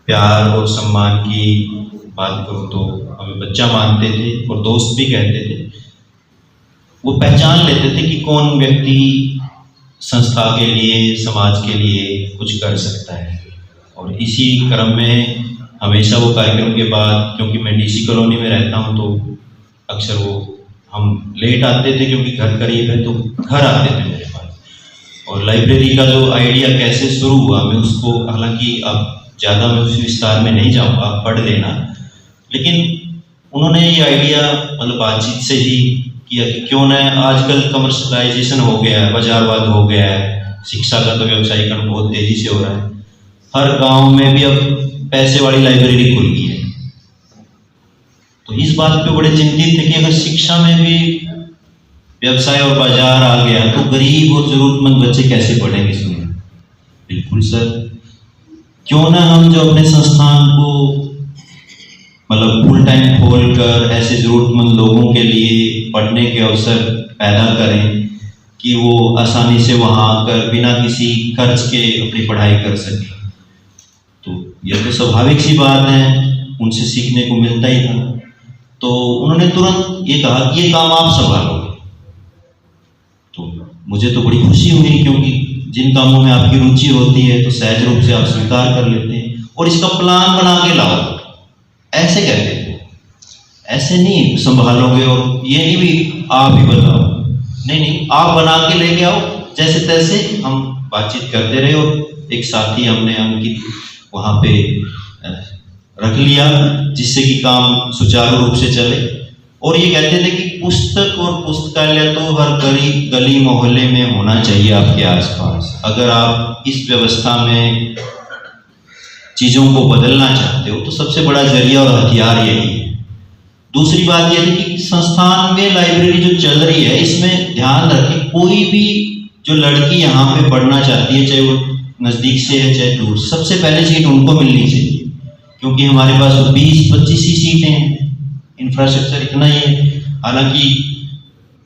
प्यार और सम्मान की बात करूँ तो हमें बच्चा मानते थे और दोस्त भी कहते थे। वो पहचान लेते थे कि कौन व्यक्ति संस्था के लिए, समाज के लिए कुछ कर सकता है। और इसी क्रम में हमेशा वो कार्यक्रम के बाद, क्योंकि मैं डीसी कॉलोनी में रहता हूँ, तो अक्सर वो हम लेट आते थे क्योंकि घर करीब है, तो घर आते थे मेरे पास। और लाइब्रेरी का जो आइडिया कैसे शुरू हुआ, मैं उसको, हालांकि अब ज़्यादा मैं उस विस्तार में नहीं जाऊँगा, आप पढ़ लेना, लेकिन उन्होंने ये आइडिया मतलब बातचीत से ही किया कि क्यों न, आजकल कमर्शलाइजेशन हो गया है, बाजारवाद हो गया है, शिक्षा का तो व्यवसायीकरण बहुत तेजी से हो रहा है, हर गांव में भी अब पैसे वाली लाइब्रेरी खुल गई है। तो इस बात पे बड़े चिंतित थे कि अगर शिक्षा में भी व्यवसाय और बाजार आ गया तो गरीब और जरूरतमंद बच्चे कैसे पढ़ेंगे। सुनिए, बिल्कुल सर, क्यों ना हम जो अपने संस्थान को मतलब फुल टाइम खोल कर ऐसे जरूरतमंद लोगों के लिए पढ़ने के अवसर पैदा करें कि वो आसानी से वहां आकर बिना किसी खर्च के अपनी पढ़ाई कर सके। तो यह तो स्वाभाविक सी बात है, उनसे सीखने को मिलता ही था। तो उन्होंने तुरंत ये कहा कि ये काम आप संभालोगे। तो मुझे तो बड़ी खुशी हुई, क्योंकि जिन कामों में आपकी रुचि होती है तो सहज रूप से आप स्वीकार कर लेते हैं और इसका प्लान बना के लाओ, ऐसे कहते थे। ऐसे नहीं संभालोगे और ये नहीं भी आप ही बताओ, नहीं, आप बना के लेके आओ, जैसे तैसे। हम बातचीत करते रहे और एक साथी हमने अंकित वहां पे रख लिया, जिससे कि काम सुचारू रूप से चले। और ये कहते थे कि पुस्तक और पुस्तकालय तो हर गली मोहल्ले में होना चाहिए आपके आसपास। अगर आप इस व्यवस्था में चीजों को बदलना चाहते हो तो सबसे बड़ा जरिया और हथियार यही है। दूसरी बात यह है कि संस्थान में लाइब्रेरी जो चल रही है, इसमें ध्यान रखें, कोई भी जो लड़की यहाँ पे पढ़ना चाहती है, चाहे वो नजदीक से है चाहे दूर, सबसे पहले सीट उनको मिलनी चाहिए, क्योंकि हमारे पास 20-25 ही सीटें हैं, इंफ्रास्ट्रक्चर इतना ही है। हालांकि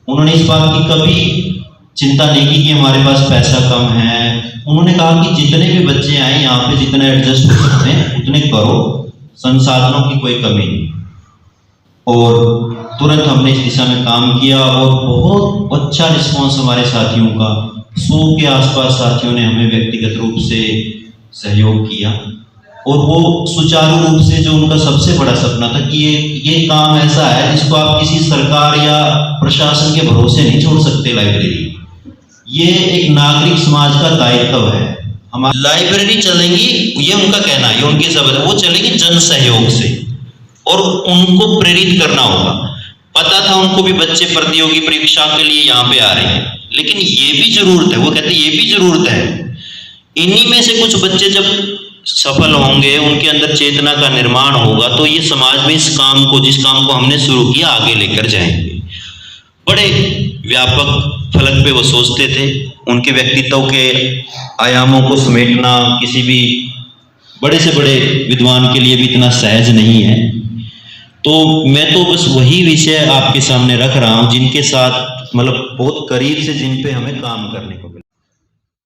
उन्होंने इस बात की कभी चिंता नहीं की कि हमारे पास पैसा कम है। उन्होंने कहा कि जितने भी बच्चे आए यहाँ पे, जितने एडजस्ट हो सकते हैं उतने करो, संसाधनों की कोई कमी नहीं। और तुरंत हमने इस दिशा में काम किया और बहुत अच्छा रिस्पॉन्स हमारे साथियों का, 100 के आसपास साथियों ने हमें व्यक्तिगत रूप से सहयोग किया। और वो सुचारू रूप से, जो उनका सबसे बड़ा सपना था कि ये काम ऐसा है जिसको आप किसी सरकार या प्रशासन के भरोसे नहीं छोड़ सकते। लाइब्रेरी ये एक नागरिक समाज का दायित्व है। हमारी लाइब्रेरी चलेंगी, ये उनका कहना है, ये उनके शब्द है, वो चलेंगी जन सहयोग से और उनको प्रेरित करना होगा। पता था उनको भी बच्चे प्रतियोगी परीक्षा के लिए यहाँ पे आ रहे हैं, लेकिन ये भी जरूरत है, वो कहते हैं ये भी जरूरत है। इन्हीं में से कुछ बच्चे जब सफल होंगे, उनके अंदर चेतना का निर्माण होगा, तो ये समाज में इस काम को, जिस काम को हमने शुरू किया, आगे लेकर जाएंगे। बड़े व्यापक फलक पे वो सोचते थे। उनके व्यक्तित्व के आयामों को समेटना किसी भी बड़े से बड़े विद्वान के लिए भी इतना सहज नहीं है। तो मैं तो बस वही विषय आपके सामने रख रहा हूँ जिनके साथ मतलब बहुत करीब से, जिन पे हमें काम करने को